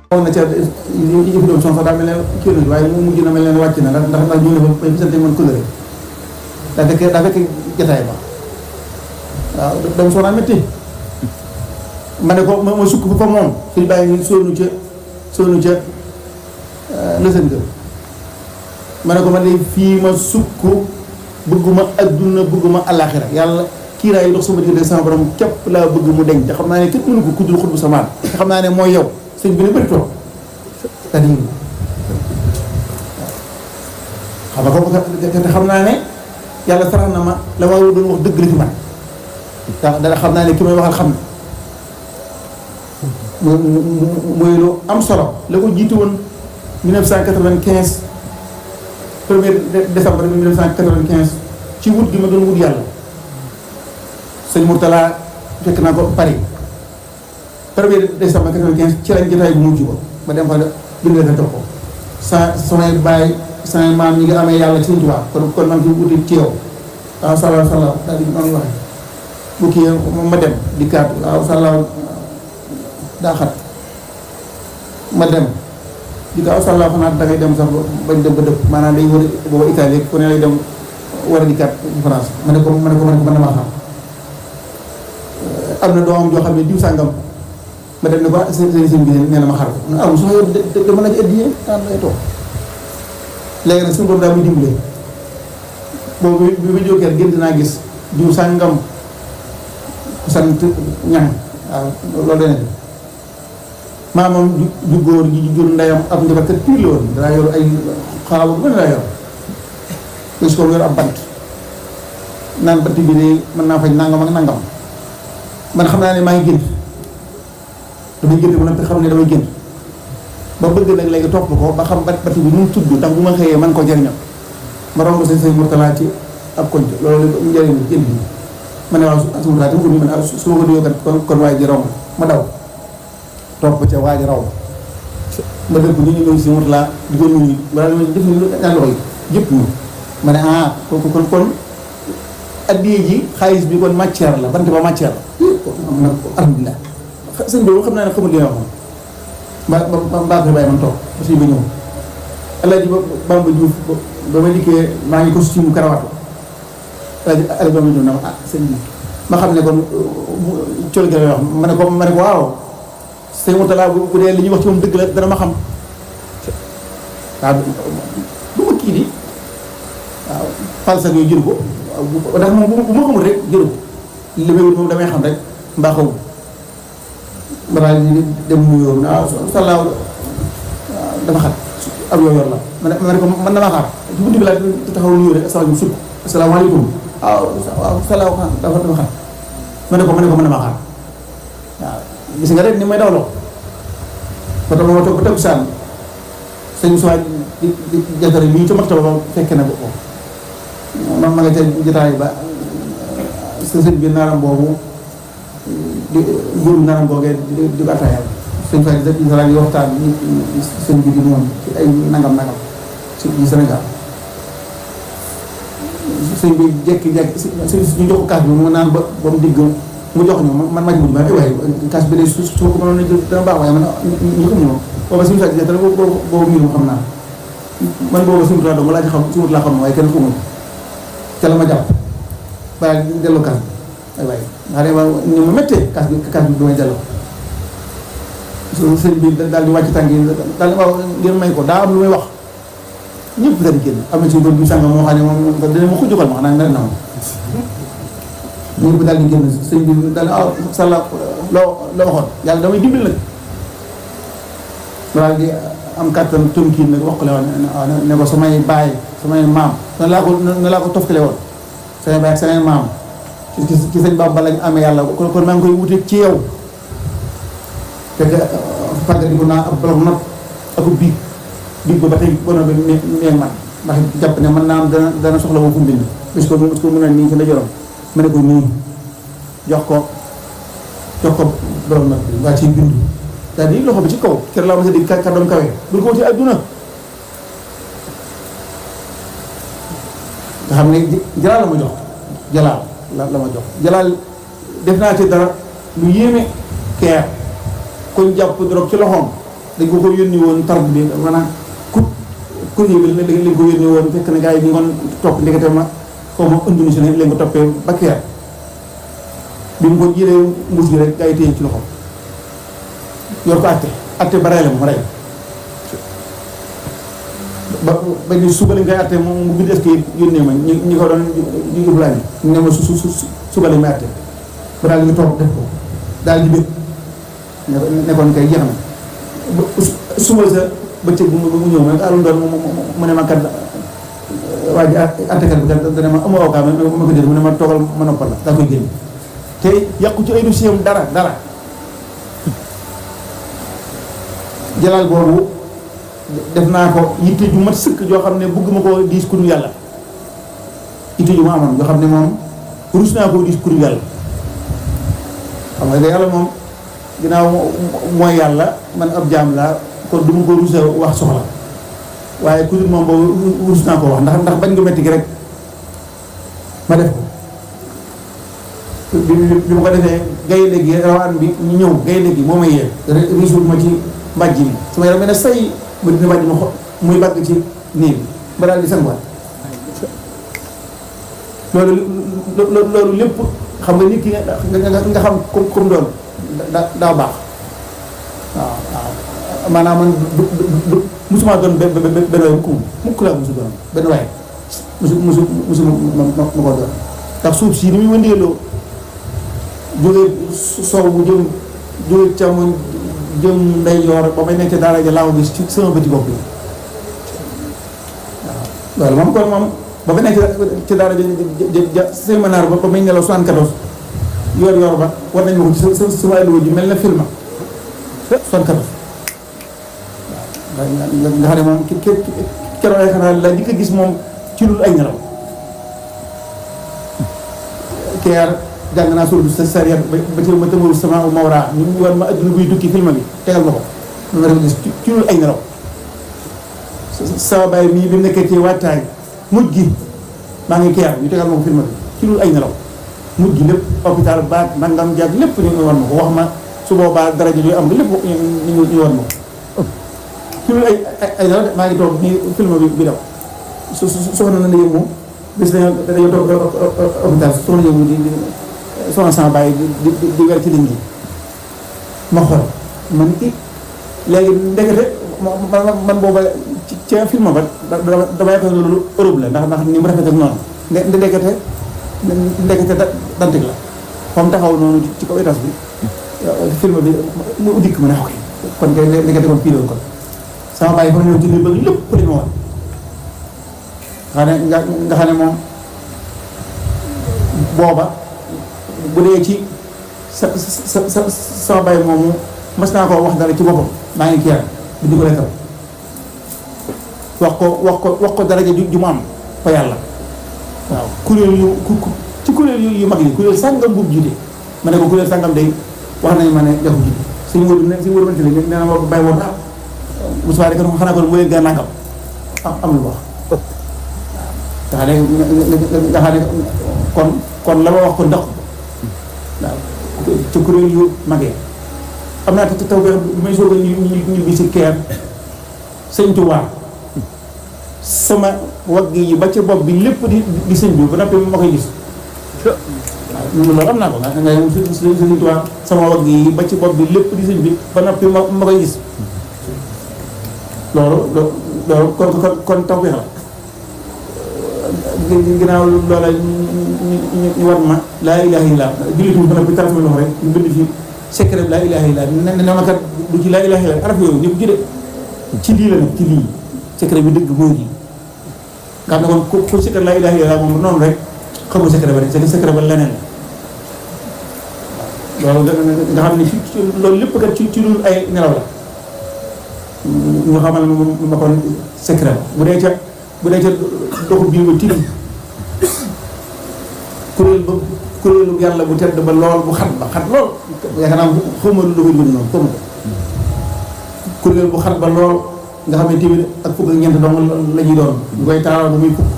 xaw na ca yëfi doon son sax daa mel ne kii la waaye mu mujj na mel ne wàcc na ndax ñu ne fa bay bisante man couleur daa fekk jotaay ba waaw dama soxnaa métti ma ne ko ma sukk fa moom suñu bàyyi ñu sóonu ca lësën ga ma ne ko ma de fii ma sukk bëgguma adduna bëgguma alaxira yàlla kiiraay yi dox sama diggante sama borom képp laa bëgg mu deñ te xam naa ne kenn mënu ko kuddul xut bu samaan te xam naa ne mooy yow sëñ bi ne bëri toog c'est-à-dire xam nga ko te xam naa ne yàlla sarax na ma la ma doon wax dëgg la ci man ndax dara xam naa ne ki may waxal xam na mooy lu am solo la ko jiitu woon 1995 premier décembre 1995 ci wut gi ma doon wut yàlla sëñ Mourtala fekk naa ko Paris premier décembre 95 ci lañ jotaay bu mujj ko ma dem fa bind nga toog ko samay baay samay maam ñi nga amee yàlla ci Sëñ Tuubaa kon man fi wuti ci yow waaw salaam daal di noonu waxe bu kii ma dem di kaat waaw salaam daa xat ma dem di ko awsalla xanaa dangay dem sax bañ dem ba dëpp maanaam day war a booba Italie ku ne lay dem war a di kat France ma ne ko mën na maa xam am na doomam joo xam ne diw sàngam ma dem ne ko seen bi nee na ma xar ko am soo yow dama la ci addiyee am lay toog léegi nag suñu borom daa muy dimbalee boobu bi ma jógee gént naa gis diw sàngam ku sant ñaŋ waaw loolu dana maamam ju góor ji jur ndeyam ab njabarkat pire la woon danaa yor ay xaabu bu laa yor bés ko yor ab bant naan bant bi de mën naa faj nangam ak nangam man xam naa ne maa ngi gént damay gént ba nag te xam ne damay gént ba bëgg nag léegi topp ko ba xam bant bi nu mu tudd ndax bu ma xëyee man ko jëriñoo ma romb sëñ Mourtala ci ab koñ loolu njëriñ la gént bi ma ne waaw su ma ko nuyoo kat kon waaye ji romb ma daw topp ca waa ji raw ma dëgg ñu ñëw si Mourtala di ko nuyu wala dama def ni ñaan loxo yi jëpp ñu ma ne kooku kon addiyee ji xaalis bi kon matière la bant ba matière la am na alhamdulilah sëñ boobu xam naa ne xamul li nga wax mbaa ko bàyyi man toog aussi ba ñëw Alaaji Bamba Diouf ba ma dikkee maa ngi costume karawaatu Alaaji Bamba Diouf na ma sëñ bi ma xam ne kon col gi la wax ma ne ko waaw sëñ Mourtala bu dee li ñuy wax ci moom dëgg la dana ma xam waaw du ma kii di waaw falsak yooyu jëru ko ndax moom bu ma xamul rek jëru ko li may wut moom damay xam rek mbaa xaw ma daal di dem nuyoo waaw sallaaw dafa xat ab yoo yor la ma ne ko man damaa xaar ci buntu bi laa taxaw nuyoo rek asalaamaaleykum waaw sallaaw dafa xat ma ne ko man damaa xaar waaw gis nga rek ni may dawloo ba tax ma toog ba tegu saan sëñ Moussa di jatare mii ca maktaba ba fekke na ko ma nga ca jotaay ba sëñ bi naaram boobu di góorum naaram boogee di ko attaayal sëñ Faye di waxtaan sëñ bi di moom ci ay nangam ci Sénégal sëñ bi jekki-jekki ñu jox ko kaas bi mu naan ba mu digg mu jox ñu man ma ci mujj ma waaye kaas bi de su ma ko mënoon a jël dana baax waaye man ñu ko mënoon booba suñu saa jëlee boobu miir mu xam naa man booba suñu laa doon laa ci xam suñu laa xam ne waaye kenn xamul ca la ma jàpp balaa delloo kaas bi waaye nga xam ne ni ma méttee kaas bi du may delloo sëñ bi daal di wàcc tànk yi daal di waaw ngeen may ko daa am lu may wax ñëpp daal di génn am na ci doon du sàngam moo xam ne moom dina ma xujjuxal ma xanaa ne na ma ñëpp daal di génn sëñ bi daal di sàlla loo waxoon yàlla damay dimbali nag daal di am kàttan tonkiin nag wax ko le woon ne ko samay baay samay maam na laa ko toftale woon samay baay ak samay maam ci sëñ Bamba lañ amee yàlla kon maa ngi koy wute ci yow fekk fàggadi ko naa ab bloc not aku biig ba ba tey bono bi nee man ndax jàpp ne mën naa am dana soxla moom fu mu bind bis ko mën a nii ci la jorom ma ne ko nii jox ko borom nag waa ci bind daal di loxo bi ci kaw kër laa ma sa dégg kàddoom kawee bul ko wuti adduna nga xam ne jalaal la ma jox jalaal la ma jox jalaal def naa ci dara lu yéeme keer koñ jàpp drogue ci loxoom dañ ko yónni woon tarb bi maanaam courrier bi lañ ko yónni woon fekk na gars yi ñu ngoon topp ndekete ma xaw ma Indonésie ne lañ ko toppee ba Kër bi mu ko jëlee mbuus gi rek gars yi téye ci loxo yor ko atte ba rey la mu rey ba ni suba lañ koy atte mu bind est-ce que yónnee ma ñi ko doon di Ibrahima ñu ne ma suba lañ may atte ba daal di toog def ko daal di bëgg nekkoon kay jeex na suba sa bëccëg bu mu ñëw ma alum doon mu ne ma kat waa ji attekat bi kat dana ma amoo avocat ma ko jël mu ne ma toogal ma noppal la daa koy génn te yàqu ci ay dossier am dara jalaal boobu def naa ko yitte ju mat sëkk joo xam ne bëgguma koo diis ku dul yàlla yitte ju ma amoon joo xam ne moom rus naa koo diis ku dul yàlla xam nga yàlla moom ginnaaw mooy yàlla man ab jaam laa kon du ma ko rusa wax soxla waaye ku dul moom boobu rus naa koo wax ndax bañ nga metti gi rek ma def ko bi ma ko defee gaynde gi rawaan bi ñu ñëw gaynde gi moo may yee risul ma ci mbàjj bi sama yaram mel ne say ba dina mbàjj ma muy bàgg ci nii ba daal di sanguwaat loolu lépp xam nga nit ki nga xam comme doon daa baax waaw maanaam man du musuma doon benn waay mukk laa musu doon benn waay musu ma ko doon ndax suuf si ni muy wëndeeloo jógee soow bu jógee càmmoñ jëm ndeyjoor ba may nekk daara ja laa ko gis ci sama bëti bopp yi waaw loolu moom kon moom ba may nekk ci daara ja séminaire ba may nelaw 74 yor ba war nañ ma ko ci sama alluwa ji mel na film 74 waaw nga xam ne moom keroog ay xanaa la di ko gis moom ci lul ay nelaw keer jàng naa sóoru sa sariyat ba ci ma tëmaru sama mawra ñu war ma adduna buy tukki film bi tegal ma ko ma def gis ci lul ay nelaw sama baay mii bi mu nekkee ci waajtaay mujj gi maa ngi keer ñu tegal ma ko film bi ci lul ay nelaw mujj gi lépp hôpital baat nangam jàgg lépp ñu war ma ko wax ma su boobaa daraja yooyu am nga lépp ñu war ma ko ci lul ay nelaw maa ngi toog nii film bi daw soxna na yëg moom bis dañoo toog hôpital soxna yëg di soxna sama bàyyi di weer ci ligne gi ma xool man i léegi ndekete man booba ci film ba dama yaakaar loolu Europe la ndax ni mu rafet ak noonu ndekete dantik la comme taxaw noonu ci kaw étage bi film bi mu dikk ma ne ok kon kay ndekete kon fii kon sama bàyyi fa ñëw jënd ba lépp li ma war nga xam ne moom booba bu dee ci sama bàyyi moomu mas naa ko wax dara ci boppam maa ngi kii bi di ko lekkal wax ko daraja ju mu am fa yàlla waaw kuréel ci kuréel yu mag yi kuréel sàngam bu jiite ma ne ko kuréel sàngam day wax nañ ma ne jafu jiite suñu wóor mante li nee na ma bàyyi woon Moussa ko xanaa ko mu leen gaa nangam am lu wax nga xam ne kon la ma wax ko ndox waaw ci kuréel yu magee am naa te taw bi may soog a ñu bi si keer sëñ Tuubaa sama wagg yi ba ci bopp bi lépp di sëñ bi ba noppi ma koy gis waaw loolu am naa ko nga sëñ Tuubaa sama wagg yi ba ci bopp bi lépp di sëñ bi ba noppi ma koy gis loolu kon taw bi xam ginnaaw loola ñu war ma laa ilaha illa jullitu ba noppi taraf ma loxo rek ñu bind fi secret laa ilaha illa ne ma kat du ci laa ilaha illa araf yooyu ñëpp ci de ci lii la nag ci lii secret bi dëgg mooy lii nga xam ne kon ku secret laa ilaha illa moom noonu rek xamul secret ba rek c'est secret ba leneen la loolu nga xam ne loolu lépp kat ci dul ay nelaw la ñu xamal ma kon secret bu dee ca doxu biir ba tilim kuréelu yàlla bu tedd ba lool bu xat lool yaakaar naa xawma lu koy dund noonu xawma ko kuréel bu xat ba lool nga xam ne tamit ak fukk ak ñeent dong la ñuy doon ñu koy taaral ba muy fukk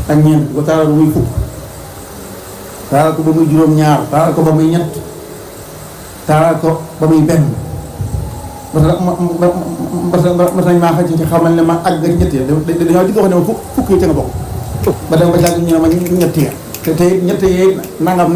ak ñeent di ko taaral ba muy fukk taaral ko ba muy juróom-ñaar taaral ko ba muy ñett taaral ko ba muy benn mas nañ maa ci xamal ne ma àgg ñett ya dañoo di ko wax ne ma fukk yi ca nga bokk ba dem ba jàng ñu ne ma ñett ya te tey ñett yee nangam